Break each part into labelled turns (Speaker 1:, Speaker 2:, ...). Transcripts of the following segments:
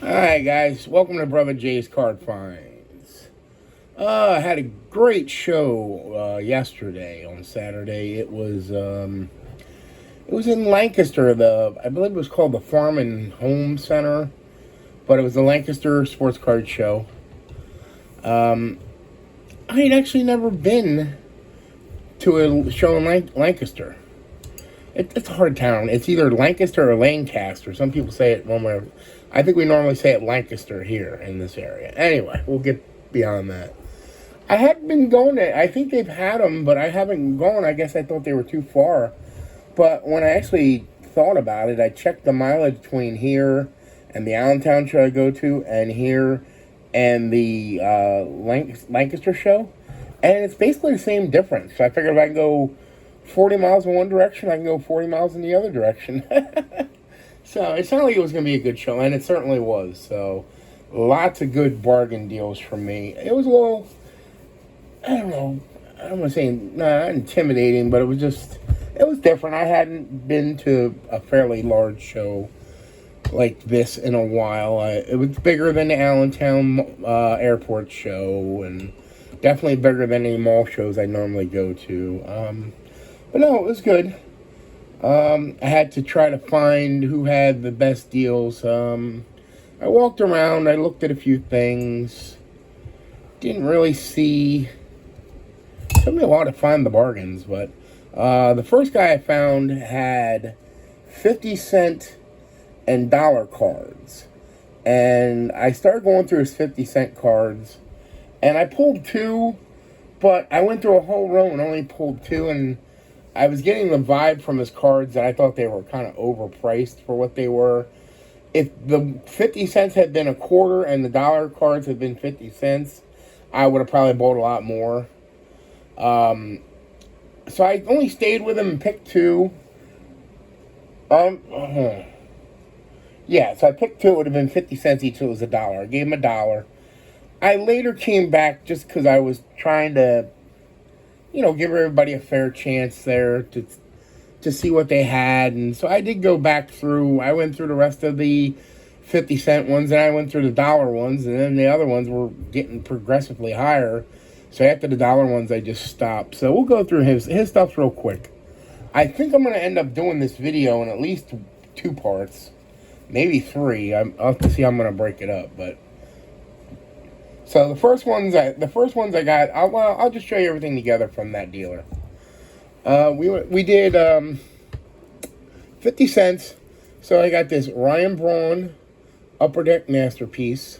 Speaker 1: Alright guys, welcome to Brother Jay's Card Finds. I had a great show yesterday on Saturday. It was in Lancaster. I believe it was called the Farm and Home Center, but it was the Lancaster Sports Card Show. I had actually never been to a show in Lancaster. It's a hard town. It's either Lancaster or Lancaster. Some people say it one way. I think we normally say it Lancaster here in this area. Anyway, we'll get beyond that. I hadn't been going to, I think they've had them, but I haven't gone. I guess I thought they were too far. But when I actually thought about it, I checked the mileage between here and the Allentown show I go to, and here and the Lancaster show. And it's basically the same difference. So I figured if I can go 40 miles in one direction, I can go 40 miles in the other direction. So it sounded like it was going to be a good show, and it certainly was. So lots of good bargain deals from me. It was a little, I don't know, I don't want to say not intimidating, but it was different. I hadn't been to a fairly large show like this in a while. It was bigger than the Allentown airport show, and definitely bigger than any mall shows I normally go to. But no, it was good. I had to try to find who had the best deals. I walked around. I looked at a few things. Didn't really see. It took me a while to find the bargains, but the first guy I found had 50-cent and dollar cards. And I started going through his 50-cent cards, and I pulled two, but I went through a whole row and only pulled two, and I was getting the vibe from his cards that I thought they were kind of overpriced for what they were. If the 50 cents had been a quarter and the dollar cards had been 50 cents, I would have probably bought a lot more. So I only stayed with him and picked two. Yeah, so I picked two. It would have been 50 cents each, so it was $1. I gave him $1. I later came back just because I was trying to, give everybody a fair chance there to see what they had. And so I did go back through. I went through the rest of the 50-cent ones, and I went through the dollar ones, and then the other ones were getting progressively higher. So after the dollar ones, I just stopped. So we'll go through his stuff real quick. I think I'm going to end up doing this video in at least 2 parts, maybe 3. I'll have to see how I'm going to break it up, but. So the first ones I got, I'll just show you everything together from that dealer. We did 50 cents. So I got this Ryan Braun Upper Deck Masterpiece.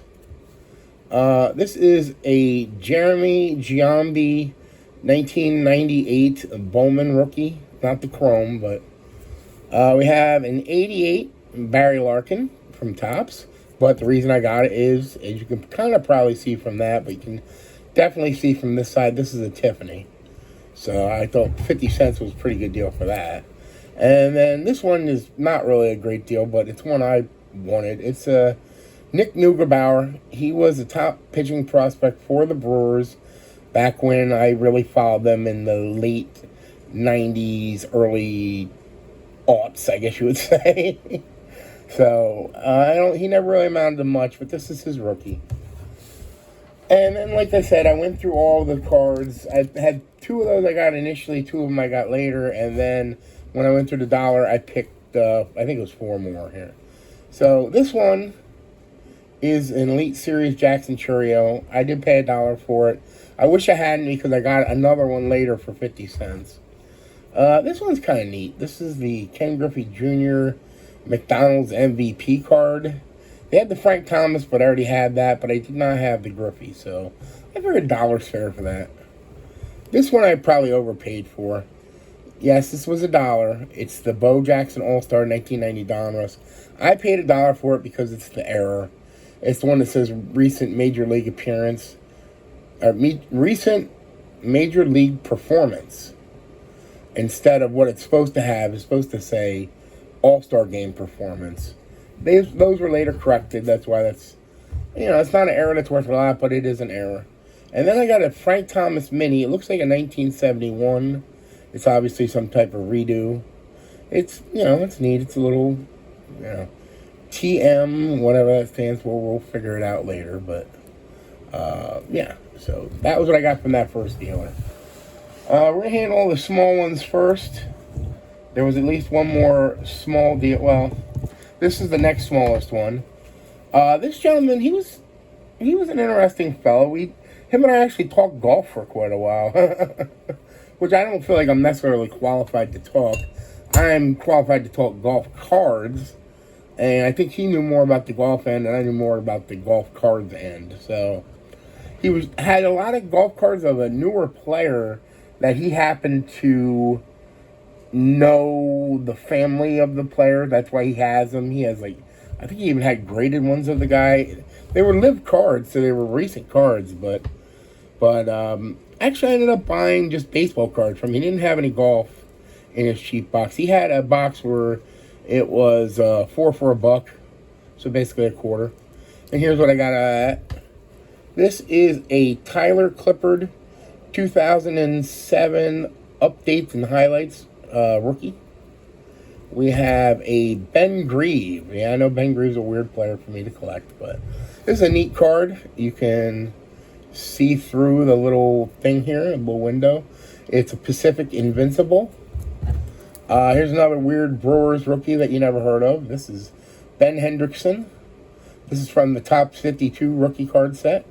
Speaker 1: This is a Jeremy Giambi 1998 Bowman rookie, not the chrome, but we have an 88 Barry Larkin from Topps. But the reason I got it is, as you can kind of probably see from that, but you can definitely see from this side, this is a Tiffany. So I thought 50 cents was a pretty good deal for that. And then this one is not really a great deal, but it's one I wanted. It's a Nick Neugebauer. He was a top pitching prospect for the Brewers back when I really followed them in the late 90s, early aughts, I guess you would say. So, he never really amounted to much, but this is his rookie. And then, like I said, I went through all the cards. I had 2 of those I got initially, 2 of them I got later, and then when I went through the dollar, I picked, I think it was 4 more here. So, this one is an Elite Series Jackson Churio. I did pay $1 for it. I wish I hadn't because I got another one later for 50 cents. This one's kind of neat. This is the Ken Griffey Jr. McDonald's MVP card. They had the Frank Thomas, but I already had that, but I did not have the Griffey, so I figured $1's fair for that. This one I probably overpaid for. Yes, this was $1. It's the Bo Jackson All-Star 1990 Donruss. I paid $1 for it because it's the error. It's the one that says recent Major League appearance, recent Major League performance, instead of what it's supposed to have. It's supposed to say All-Star game performance. Those were later corrected. That's why it's not an error that's worth a lot, but it is an error. And then I got a Frank Thomas Mini. It looks like a 1971. It's obviously some type of redo. It's, it's neat. It's a little, TM, whatever that stands for. We'll figure it out later. But, yeah. So that was what I got from that first dealer. We're going to handle the small ones first. There was at least one more small deal. Well, this is the next smallest one. This gentleman, he was an interesting fellow. Him and I actually talked golf for quite a while, which I don't feel like I'm necessarily qualified to talk. I'm qualified to talk golf cards, and I think he knew more about the golf end, and I knew more about the golf cards end. So he had a lot of golf cards of a newer player that he happened to know the family of the player. That's why he has them. He has, like, I think he even had graded ones of the guy. They were live cards, so they were recent cards, but actually I ended up buying just baseball cards from him. He didn't have any golf in his cheap box. He had a box where it was 4 for $1, so basically a quarter. And here's what I got out of that. This is a Tyler Clippard 2007 updates and highlights rookie. We have a Ben Grieve. Yeah, I know Ben Grieve's a weird player for me to collect, but this is a neat card. You can see through the little thing here, a little window. It's a Pacific Invincible. Here's another weird Brewers rookie that you never heard of. This is Ben Hendrickson. This is from the Top 52 rookie card set.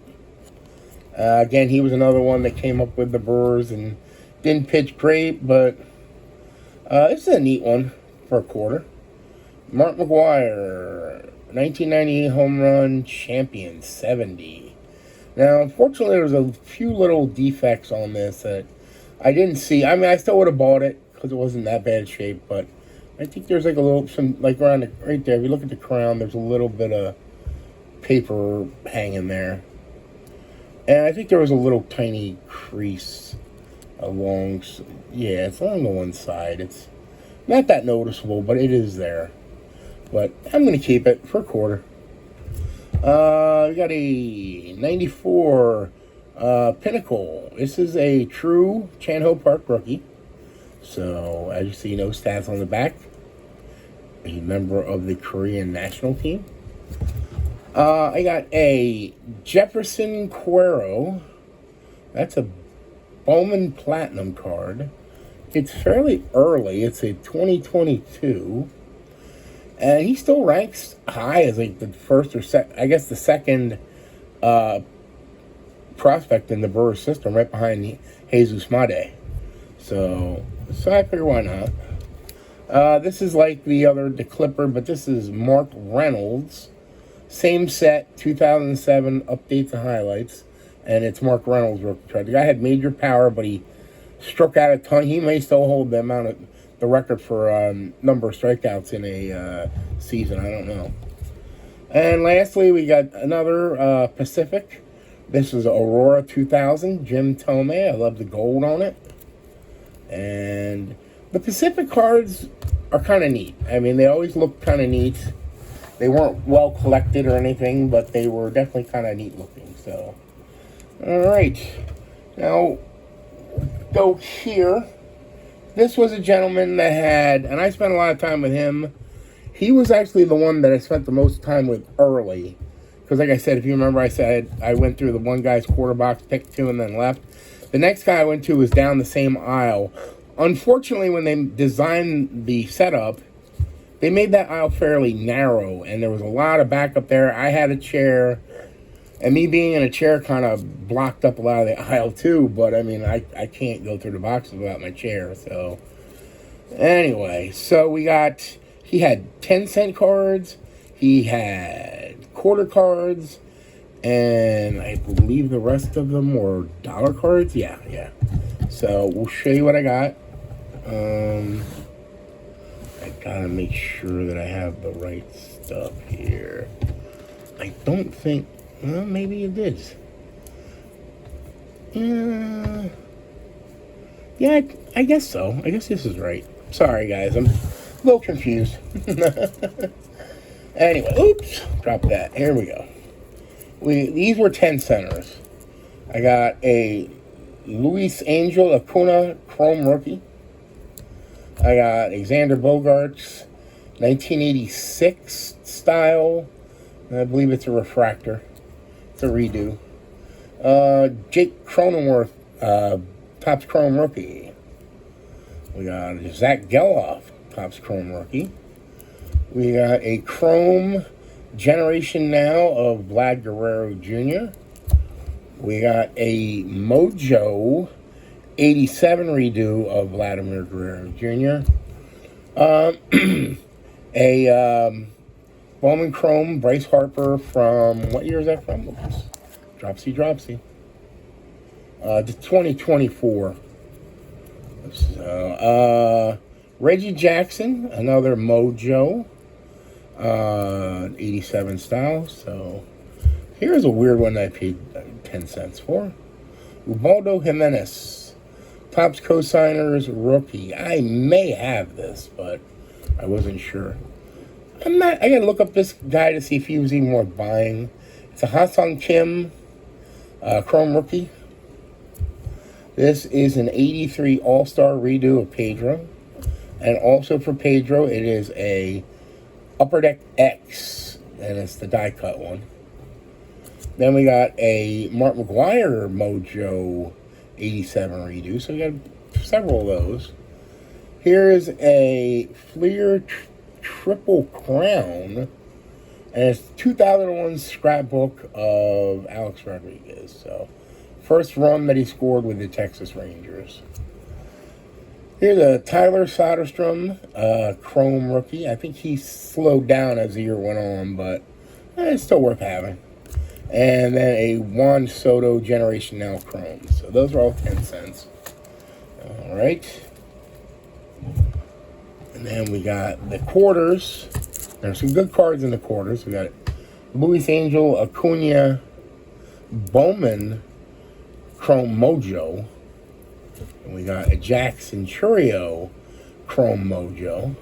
Speaker 1: Again, he was another one that came up with the Brewers and didn't pitch great, but this is a neat one for a quarter. Mark McGwire, 1998 home run champion, 70. Now, unfortunately, there was a few little defects on this that I didn't see. I mean, I still would have bought it because it wasn't that bad shape, but I think there's like a little, like around right there. If you look at the crown, there's a little bit of paper hanging there. And I think there was a little tiny crease along, yeah, it's along the one side. It's not that noticeable, but it is there. But I'm going to keep it for a quarter. We got a 94 Pinnacle. This is a true Chan-Ho Park rookie. So, as you see, no stats on the back. A member of the Korean national team. I got a Jefferson Cuero. That's a Bowman Platinum card. It's fairly early. It's a 2022. And he still ranks high as like the first or I guess the second prospect in the Brewers system, right behind Jesus Made. So I figure why not. This is like the Clipper, but this is Mark Reynolds. Same set, 2007 updates and highlights. And it's Mark Reynolds rookie card. The guy had major power, but he struck out a ton. He may still hold the record for number of strikeouts in a season. I don't know. And lastly, we got another Pacific. This is Aurora 2000, Jim Thome. I love the gold on it. And the Pacific cards are kind of neat. I mean, they always look kind of neat. They weren't well collected or anything, but they were definitely kind of neat looking. So, all right. Now, go here. This was a gentleman that had, and I spent a lot of time with him. He was actually the one that I spent the most time with early. Because like I said, if you remember, I said I went through the one guy's quarter box, picked two, and then left. The next guy I went to was down the same aisle. Unfortunately, when they designed the setup, they made that aisle fairly narrow, and there was a lot of backup there. I had a chair, and me being in a chair kind of blocked up a lot of the aisle too, but I mean, I can't go through the boxes without my chair, so. Anyway, so he had 10-cent cards, he had quarter cards, and I believe the rest of them were dollar cards. Yeah. So we'll show you what I got. I gotta make sure that I have the right stuff here. I don't think, well, maybe it did. Yeah, I guess so. I guess this is right. Sorry, guys, I'm a little confused. Anyway, oops, drop that. Here we go. These were 10 centers. I got a Luis Angel Acuna Chrome rookie. I got Xander Bogaerts, 1986 style. I believe it's a refractor. It's a redo. Jake Cronenworth, Topps Chrome Rookie. We got Zach Geloff, Topps Chrome Rookie. We got a Chrome Generation Now of Vlad Guerrero Jr. We got a Mojo 87 redo of Vladimir Guerrero Jr. A Bowman Chrome Bryce Harper from, what year is that from? Oops. Dropsy. 2024. So, Reggie Jackson, another Mojo, 87 style. So, here's a weird one that I paid 10 cents for. Ubaldo Jimenez, Topps Cosigners Rookie. I may have this, but I wasn't sure. I gotta look up this guy to see if he was even worth buying. It's a Ha-Seong Kim Chrome Rookie. This is an 83 All-Star redo of Pedro. And also for Pedro, it is a Upper Deck X. And it's the die cut one. Then we got a Mark McGwire Mojo 87 redo. So we got several of those. Here is a Fleer Triple Crown. And it's 2001 scrapbook of Alex Rodriguez. So, first run that he scored with the Texas Rangers. Here's a Tyler Soderstrom Chrome Rookie. I think he slowed down as the year went on, but it's still worth having. And then a Juan Soto Generation Now Chrome. So those are all 10 cents. All right. And then we got the quarters. There's some good cards in the quarters. We got Luis Angel Acuna Bowman Chrome Mojo. And we got a Jackson Churio Chrome Mojo.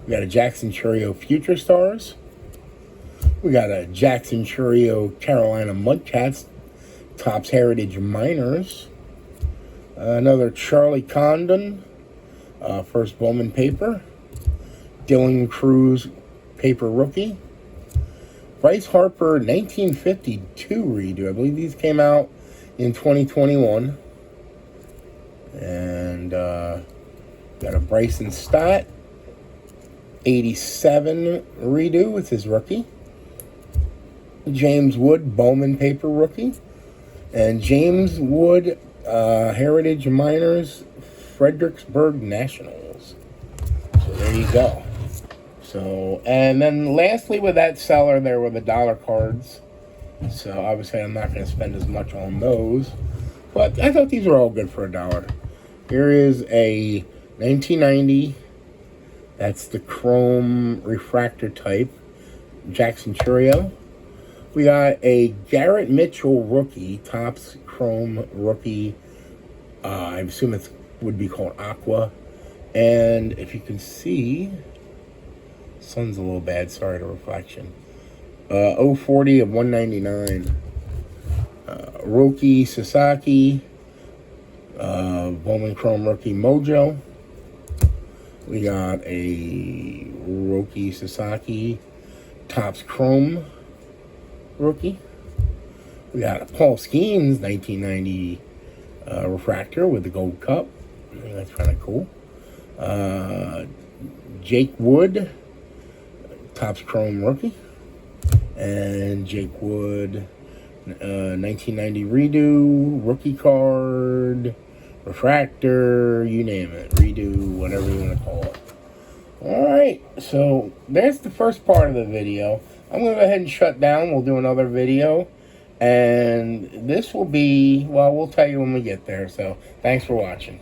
Speaker 1: We got a Jackson Churio Future Stars. We got a Jackson Churio Carolina Mudcats Topps Heritage Minors. Another Charlie Condon First Bowman Paper. Dylan Cruz Paper Rookie. Bryce Harper 1952 redo. I believe these came out in 2021. And got a Bryson Stott 87 redo with his rookie. James Wood Bowman Paper Rookie. And James Wood Heritage Minors Fredericksburg Nationals. So there you go. So, and then lastly with that seller, there were the dollar cards. So obviously I'm not going to spend as much on those. But I thought these were all good for $1. Here is a 1990. That's the Chrome Refractor type. Jackson Churio. We got a Garrett Mitchell Rookie. Topps Chrome Rookie. I assume it would be called Aqua. And if you can see, sun's a little bad. Sorry, the reflection. 040 of 199. Roki Sasaki. Bowman Chrome Rookie Mojo. We got a Roki Sasaki Topps Chrome Rookie. We got a Paul Skeens 1990 refractor with the gold cup. I think that's kind of cool. Jake Wood Topps Chrome Rookie. And Jake Wood 1990 redo, rookie card, refractor, you name it. Redo, whatever you want to call it. Alright, so there's the first part of the video. I'm going to go ahead and shut down. We'll do another video. And this will be, well, we'll tell you when we get there. So, thanks for watching.